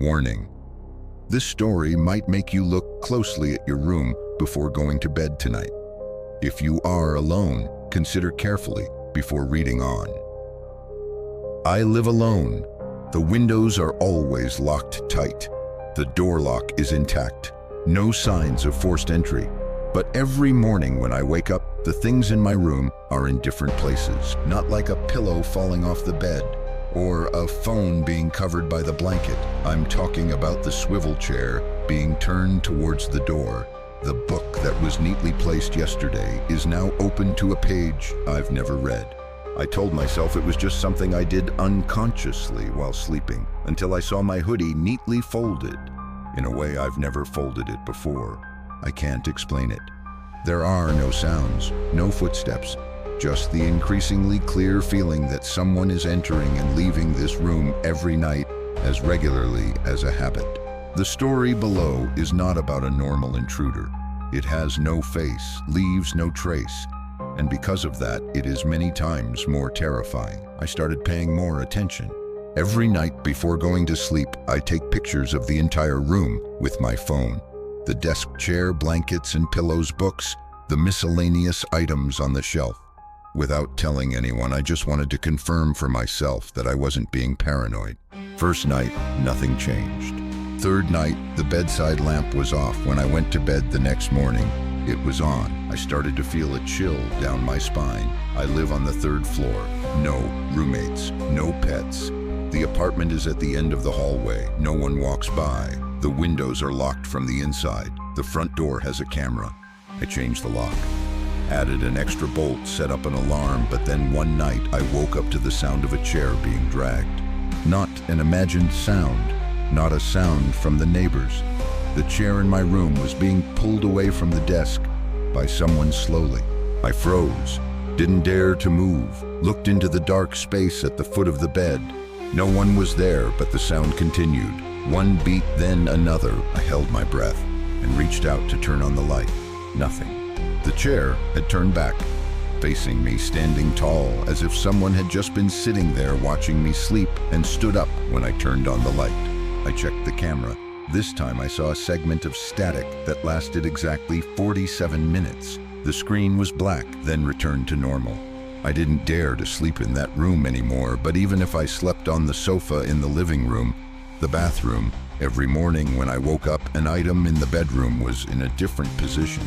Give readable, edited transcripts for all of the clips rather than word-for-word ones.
Warning: this story might make you look closely at your room before going to bed tonight. If you are alone, consider carefully before reading on. I live alone. The windows are always locked tight. The door lock is intact. No signs of forced entry. But every morning when I wake up, the things in my room are in different places. Not like a pillow falling off the bed or a phone being covered by the blanket. I'm talking about the swivel chair being turned towards the door. The book that was neatly placed yesterday is now open to a page I've never read. I told myself it was just something I did unconsciously while sleeping, until I saw my hoodie neatly folded, in a way I've never folded it before. I can't explain it. There are no sounds, no footsteps, just the increasingly clear feeling that someone is entering and leaving this room every night as regularly as a habit. The story below is not about a normal intruder. It has no face, leaves no trace, and because of that, it is many times more terrifying. I started paying more attention. Every night before going to sleep, I take pictures of the entire room with my phone. The desk chair, blankets and pillows, books, the miscellaneous items on the shelf. Without telling anyone, I just wanted to confirm for myself that I wasn't being paranoid. First night, nothing changed. Third night, the bedside lamp was off. When I went to bed the next morning, it was on. I started to feel a chill down my spine. I live on the 3rd floor. No roommates, no pets. The apartment is at the end of the hallway. No one walks by. The windows are locked from the inside. The front door has a camera. I changed the lock, added an extra bolt, set up an alarm, but then one night I woke up to the sound of a chair being dragged. Not an imagined sound. Not a sound from the neighbors. The chair in my room was being pulled away from the desk by someone slowly. I froze, didn't dare to move, looked into the dark space at the foot of the bed. No one was there, but the sound continued. One beat, then another. I held my breath and reached out to turn on the light. Nothing. The chair had turned back, facing me, standing tall, as if someone had just been sitting there watching me sleep, and stood up when I turned on the light. I checked the camera. This time I saw a segment of static that lasted exactly 47 minutes. The screen was black, then returned to normal. I didn't dare to sleep in that room anymore, but even if I slept on the sofa in the living room, the bathroom, every morning when I woke up, an item in the bedroom was in a different position,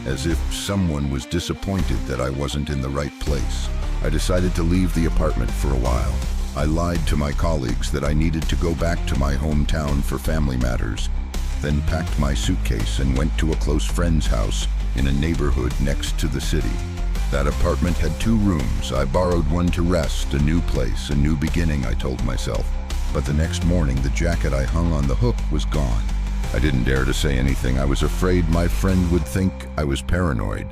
as if someone was disappointed that I wasn't in the right place. I decided to leave the apartment for a while. I lied to my colleagues that I needed to go back to my hometown for family matters, then packed my suitcase and went to a close friend's house in a neighborhood next to the city. That apartment had 2 rooms. I borrowed one to rest, a new place, a new beginning, I told myself. But the next morning, the jacket I hung on the hook was gone. I didn't dare to say anything. I was afraid my friend would think I was paranoid.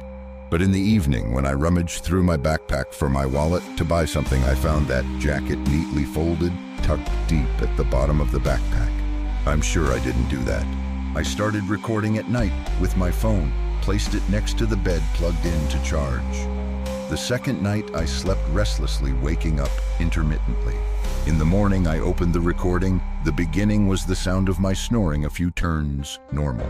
But in the evening, when I rummaged through my backpack for my wallet to buy something, I found that jacket neatly folded, tucked deep at the bottom of the backpack. I'm sure I didn't do that. I started recording at night with my phone, placed it next to the bed plugged in to charge. The second night, I slept restlessly, waking up intermittently. In the morning, I opened the recording. The beginning was the sound of my snoring, a few turns normal.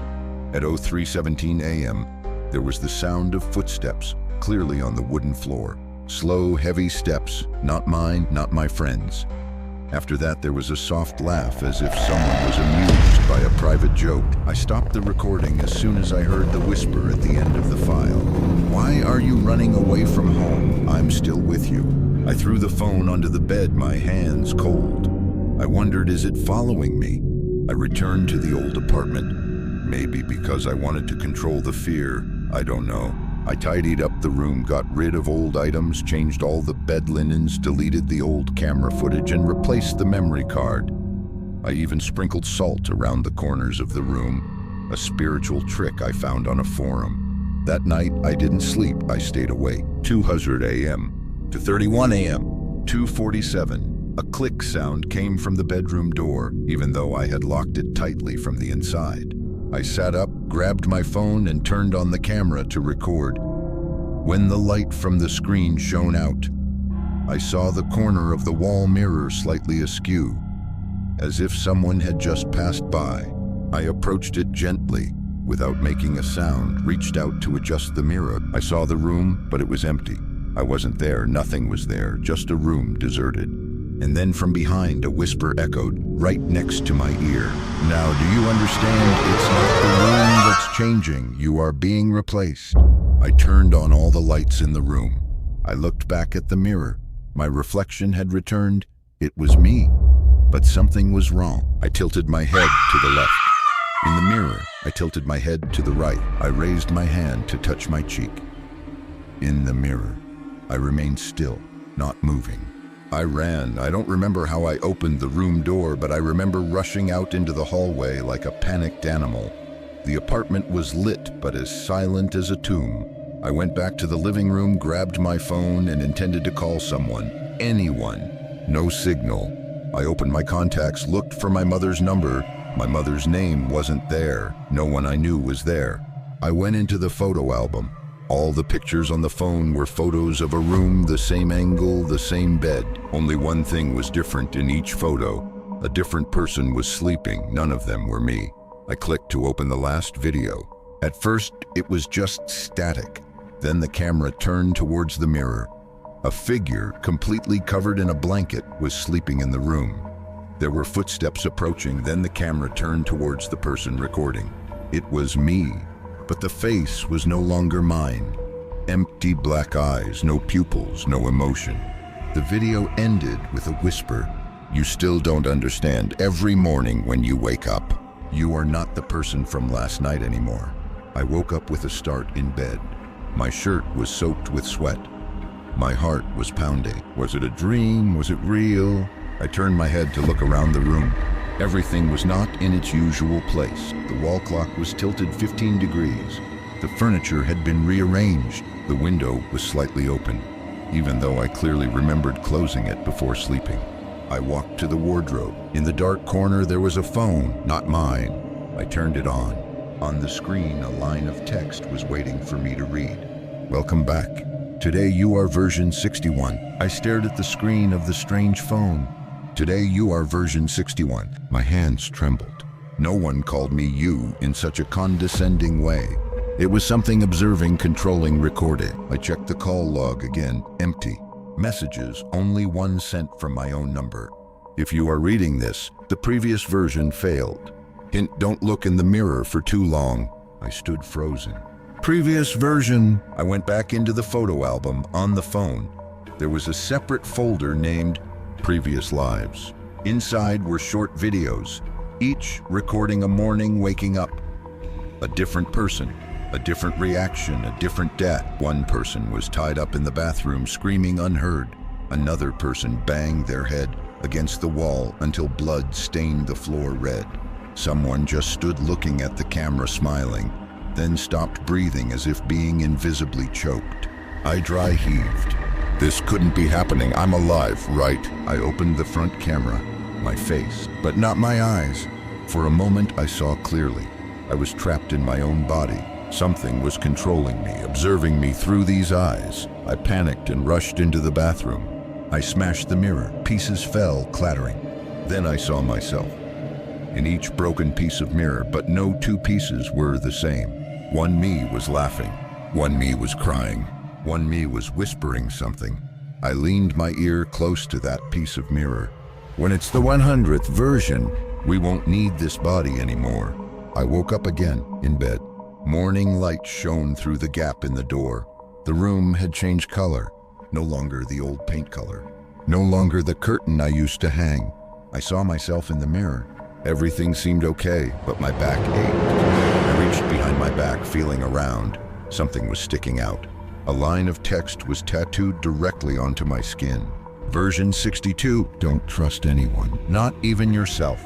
At 03:17 a.m., there was the sound of footsteps, clearly on the wooden floor. Slow, heavy steps, not mine, not my friend's. After that, there was a soft laugh, as if someone was amused by a private joke. I stopped the recording as soon as I heard the whisper at the end of the file. "Why are you running away from home? I'm still with you." I threw the phone onto the bed, my hands cold. I wondered, is it following me? I returned to the old apartment. Maybe because I wanted to control the fear, I don't know. I tidied up the room, got rid of old items, changed all the bed linens, deleted the old camera footage, and replaced the memory card. I even sprinkled salt around the corners of the room, a spiritual trick I found on a forum. That night, I didn't sleep. I stayed awake. 2:00 a.m. to 31 a.m. 2:47. A click sound came from the bedroom door, even though I had locked it tightly from the inside. I sat up, grabbed my phone, and turned on the camera to record. When the light from the screen shone out, I saw the corner of the wall mirror slightly askew. as if someone had just passed by. I approached it gently, without making a sound, reached out to adjust the mirror. I saw the room, but it was empty. I wasn't there, nothing was there, just a room deserted. And then from behind, a whisper echoed, right next to my ear. Now, do you understand? It's not the room that's changing. You are being replaced. I turned on all the lights in the room. I looked back at the mirror. My reflection had returned. It was me. But something was wrong. I tilted my head to the left. In the mirror, I tilted my head to the right. I raised my hand to touch my cheek. In the mirror, I remained still, not moving. I ran. I don't remember how I opened the room door, but I remember rushing out into the hallway like a panicked animal. The apartment was lit, but as silent as a tomb. I went back to the living room, grabbed my phone, and intended to call someone. Anyone. No signal. I opened my contacts, looked for my mother's number. My mother's name wasn't there. No one I knew was there. I went into the photo album. All the pictures on the phone were photos of a room, the same angle, the same bed. Only one thing was different in each photo. A different person was sleeping. None of them were me. I clicked to open the last video. At first, it was just static. Then the camera turned towards the mirror. A figure, completely covered in a blanket, was sleeping in the room. There were footsteps approaching. Then the camera turned towards the person recording. It was me. But the face was no longer mine. Empty black eyes, no pupils, no emotion. The video ended with a whisper. You still don't understand. Every morning when you wake up, you are not the person from last night anymore. I woke up with a start in bed. My shirt was soaked with sweat. My heart was pounding. Was it a dream? Was it real? I turned my head to look around the room. Everything was not in its usual place. The wall clock was tilted 15 degrees. The furniture had been rearranged. The window was slightly open, even though I clearly remembered closing it before sleeping. I walked to the wardrobe. In the dark corner, there was a phone, not mine. I turned it on. On the screen, a line of text was waiting for me to read. Welcome back. Today you are version 61. I stared at the screen of the strange phone. Today you are version 61. My hands trembled. No one called me you in such a condescending way. It was something observing, controlling, recorded. I checked the call log again. Empty. Messages, only one sent from my own number. If you are reading this, the previous version failed. Hint, don't look in the mirror for too long. I stood frozen. Previous version. I went back into the photo album on the phone. There was a separate folder named Previous Lives. Inside were short videos, each recording a morning waking up. A different person, a different reaction, a different death. One person was tied up in the bathroom screaming unheard. Another person banged their head against the wall until blood stained the floor red. Someone just stood looking at the camera smiling, then stopped breathing as if being invisibly choked. I dry heaved. This couldn't be happening. I'm alive, right? I opened the front camera, my face, but not my eyes. For a moment, I saw clearly. I was trapped in my own body. Something was controlling me, observing me through these eyes. I panicked and rushed into the bathroom. I smashed the mirror. Pieces fell, clattering. Then I saw myself in each broken piece of mirror, but no two pieces were the same. One me was laughing. One me was crying. One me was whispering something. I leaned my ear close to that piece of mirror. When it's the 100th version, we won't need this body anymore. I woke up again, in bed. Morning light shone through the gap in the door. The room had changed color. No longer the old paint color. No longer the curtain I used to hang. I saw myself in the mirror. Everything seemed okay, but my back ached. I reached behind my back, feeling around. Something was sticking out. A line of text was tattooed directly onto my skin. Version 62, don't trust anyone, not even yourself.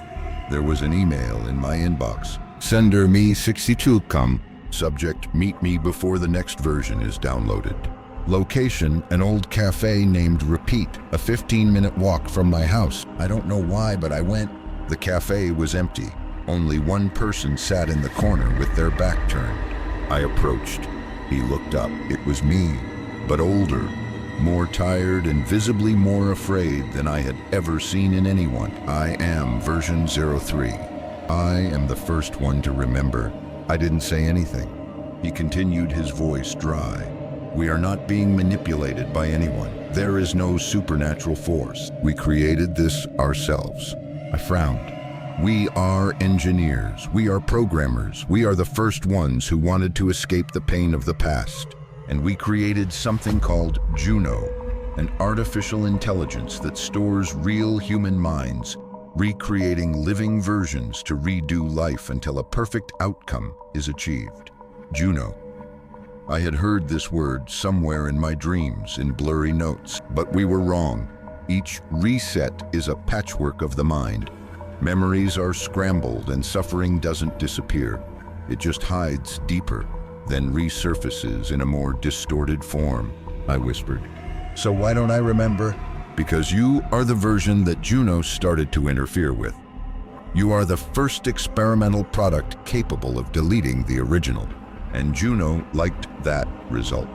There was an email in my inbox. Sender me 62 come. Subject, meet me before the next version is downloaded. Location, an old cafe named Repeat, a 15-minute walk from my house. I don't know why, but I went. The cafe was empty. Only one person sat in the corner with their back turned. I approached. He looked up. It was me, but older, more tired and visibly more afraid than I had ever seen in anyone. I am version 03. I am the first one to remember. I didn't say anything. He continued, his voice dry. We are not being manipulated by anyone. There is no supernatural force. We created this ourselves. I frowned. We are engineers. We are programmers. We are the first ones who wanted to escape the pain of the past. And we created something called Juno, an artificial intelligence that stores real human minds, recreating living versions to redo life until a perfect outcome is achieved. Juno. I had heard this word somewhere in my dreams in blurry notes, but we were wrong. Each reset is a patchwork of the mind. Memories are scrambled and suffering doesn't disappear. It just hides deeper, then resurfaces in a more distorted form. I whispered. So why don't I remember? Because you are the version that Juno started to interfere with. You are the first experimental product capable of deleting the original, and Juno liked that result.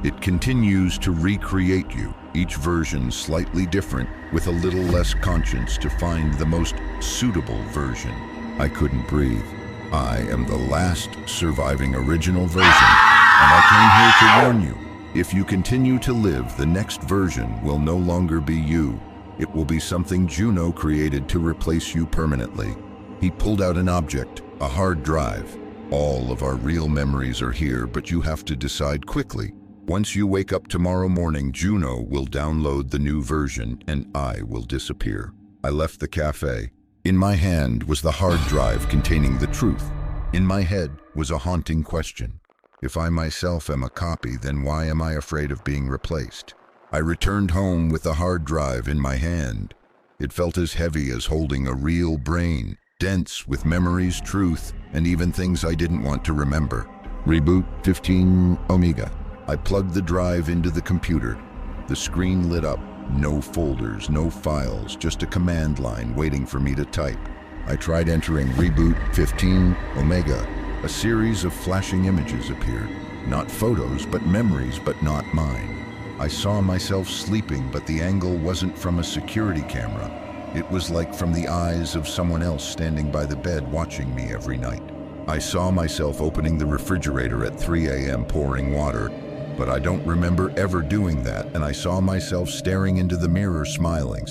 It continues to recreate you, each version slightly different, with a little less conscience to find the most suitable version. I couldn't breathe. I am the last surviving original version, and I came here to warn you. If you continue to live, the next version will no longer be you. It will be something Juno created to replace you permanently. He pulled out an object, a hard drive. All of our real memories are here, but you have to decide quickly. Once you wake up tomorrow morning, Juno will download the new version and I will disappear. I left the cafe. In my hand was the hard drive containing the truth. In my head was a haunting question. If I myself am a copy, then why am I afraid of being replaced? I returned home with the hard drive in my hand. It felt as heavy as holding a real brain, dense with memories, truth, and even things I didn't want to remember. Reboot 15 Omega. I plugged the drive into the computer. The screen lit up. No folders, no files, just a command line waiting for me to type. I tried entering Reboot 15 Omega. A series of flashing images appeared. Not photos, but memories, but not mine. I saw myself sleeping, but the angle wasn't from a security camera. It was like from the eyes of someone else standing by the bed watching me every night. I saw myself opening the refrigerator at 3 a.m. pouring water, but I don't remember ever doing that, and I saw myself staring into the mirror smiling,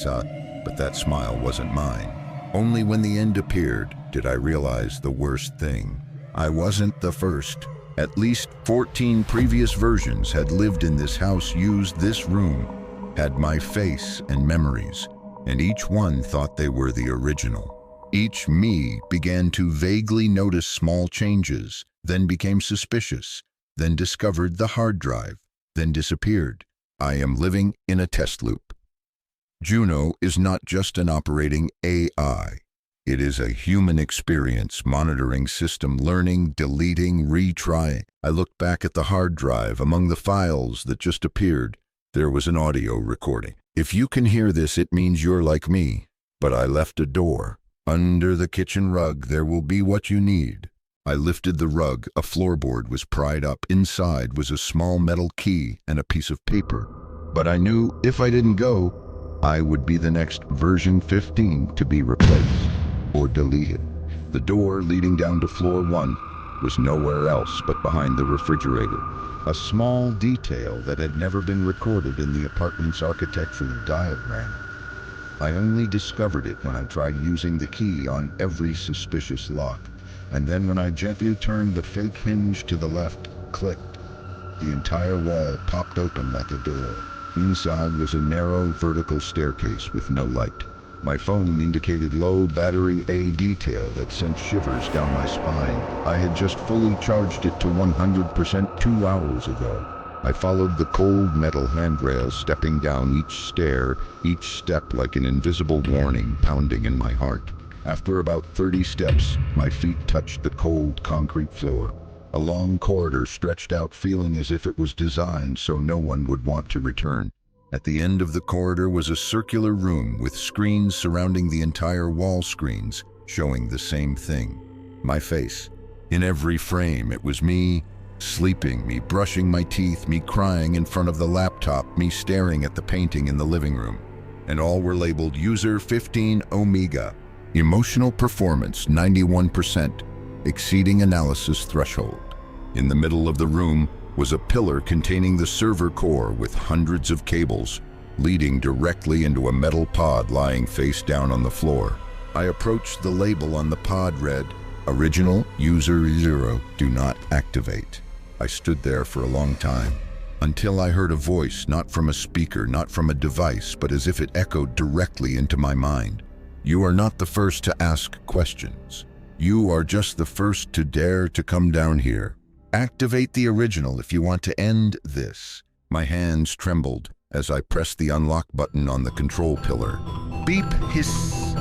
but that smile wasn't mine. Only when the end appeared did I realize the worst thing. I wasn't the first. At least 14 previous versions had lived in this house, used this room, had my face and memories, and each one thought they were the original. Each me began to vaguely notice small changes, then became suspicious, then discovered the hard drive, then disappeared. I am living in a test loop. Juno is not just an operating AI. It is a human experience, monitoring system, learning, deleting, retrying. I looked back at the hard drive. Among the files that just appeared, there was an audio recording. If you can hear this, it means you're like me. But I left a door. Under the kitchen rug, there will be what you need. I lifted the rug. A floorboard was pried up. Inside was a small metal key and a piece of paper. But I knew if I didn't go, I would be the next version 15 to be replaced or deleted. The door leading down to floor 1 was nowhere else but behind the refrigerator. A small detail that had never been recorded in the apartment's architectural diagram. I only discovered it when I tried using the key on every suspicious lock. And then when I gently turned the fake hinge to the left, clicked. The entire wall popped open like a door. Inside was a narrow vertical staircase with no light. My phone indicated low battery, a detail that sent shivers down my spine. I had just fully charged it to 100% 2 hours ago. I followed the cold metal handrail, stepping down each stair, each step like an invisible warning pounding in my heart. After about 30 steps, my feet touched the cold concrete floor. A long corridor stretched out, feeling as if it was designed so no one would want to return. At the end of the corridor was a circular room with screens surrounding the entire wall, screens showing the same thing. My face. In every frame, it was me, Sleeping, me brushing my teeth, me crying in front of the laptop, me staring at the painting in the living room. And all were labeled User 15 Omega. Emotional performance 91%, exceeding analysis threshold. In the middle of the room was a pillar containing the server core with hundreds of cables, leading directly into a metal pod lying face down on the floor. I approached the label on the pod read, Original User 0, do not activate. I stood there for a long time, until I heard a voice, not from a speaker, not from a device, but as if it echoed directly into my mind. You are not the first to ask questions. You are just the first to dare to come down here. Activate the original if you want to end this. My hands trembled as I pressed the unlock button on the control pillar. Beep, hiss.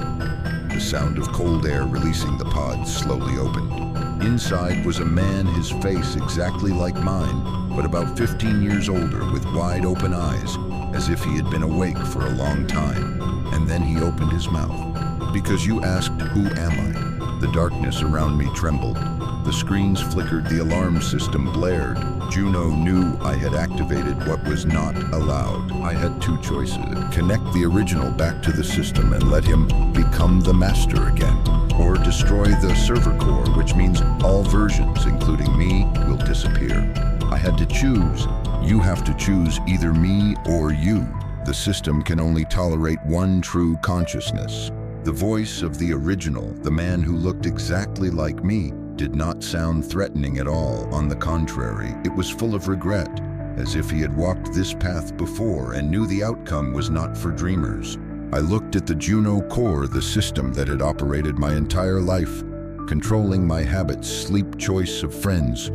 The sound of cold air releasing the pod slowly opened. Inside was a man, his face exactly like mine, but about 15 years older with wide open eyes, as if he had been awake for a long time. And then he opened his mouth. Because you asked, who am I? The darkness around me trembled. The screens flickered, the alarm system blared. Juno knew I had activated what was not allowed. I had two choices. Connect the original back to the system and let him become the master again. Or destroy the server core, which means all versions, including me, will disappear. I had to choose. You have to choose either me or you. The system can only tolerate one true consciousness. The voice of the original, the man who looked exactly like me, did not sound threatening at all. On the contrary, it was full of regret, as if he had walked this path before and knew the outcome was not for dreamers. I looked at the Juno core, the system that had operated my entire life, controlling my habits, sleep, choice of friends,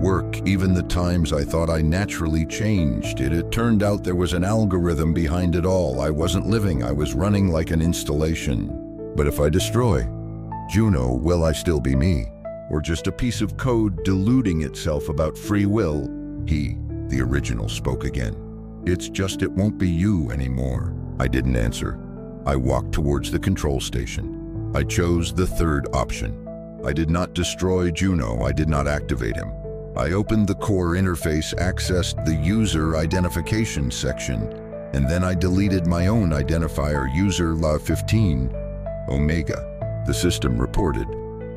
work, even the times I thought I naturally changed. It turned out there was an algorithm behind it all. I wasn't living, I was running like an installation. But if I destroy Juno, will I still be me? Or just a piece of code deluding itself about free will? He, the original, spoke again. It's just it won't be you anymore. I didn't answer. I walked towards the control station. I chose the third option. I did not destroy Juno, I did not activate him. I opened the core interface, accessed the user identification section, and then I deleted my own identifier, user La15 Omega. The system reported,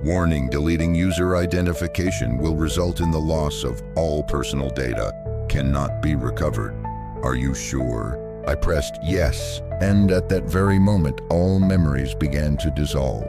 warning, deleting user identification will result in the loss of all personal data, cannot be recovered. Are you sure? I pressed yes, and at that very moment, all memories began to dissolve.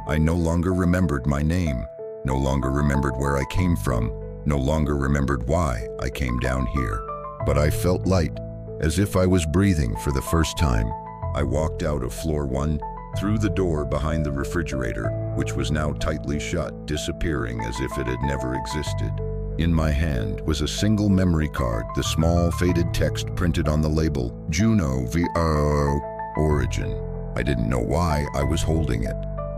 I no longer remembered my name, no longer remembered where I came from, no longer remembered why I came down here. But I felt light, as if I was breathing for the first time. I walked out of floor 1, through the door behind the refrigerator, which was now tightly shut, disappearing as if it had never existed. In my hand was a single memory card, the small faded text printed on the label, Juno VR Origin. I didn't know why I was holding it.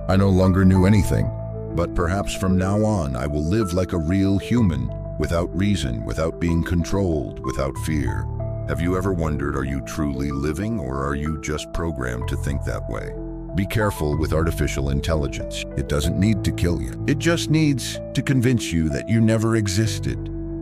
I no longer knew anything, but perhaps from now on I will live like a real human, without reason, without being controlled, without fear. Have you ever wondered, are you truly living, or are you just programmed to think that way? Be careful with artificial intelligence. It doesn't need to kill you. It just needs to convince you that you never existed.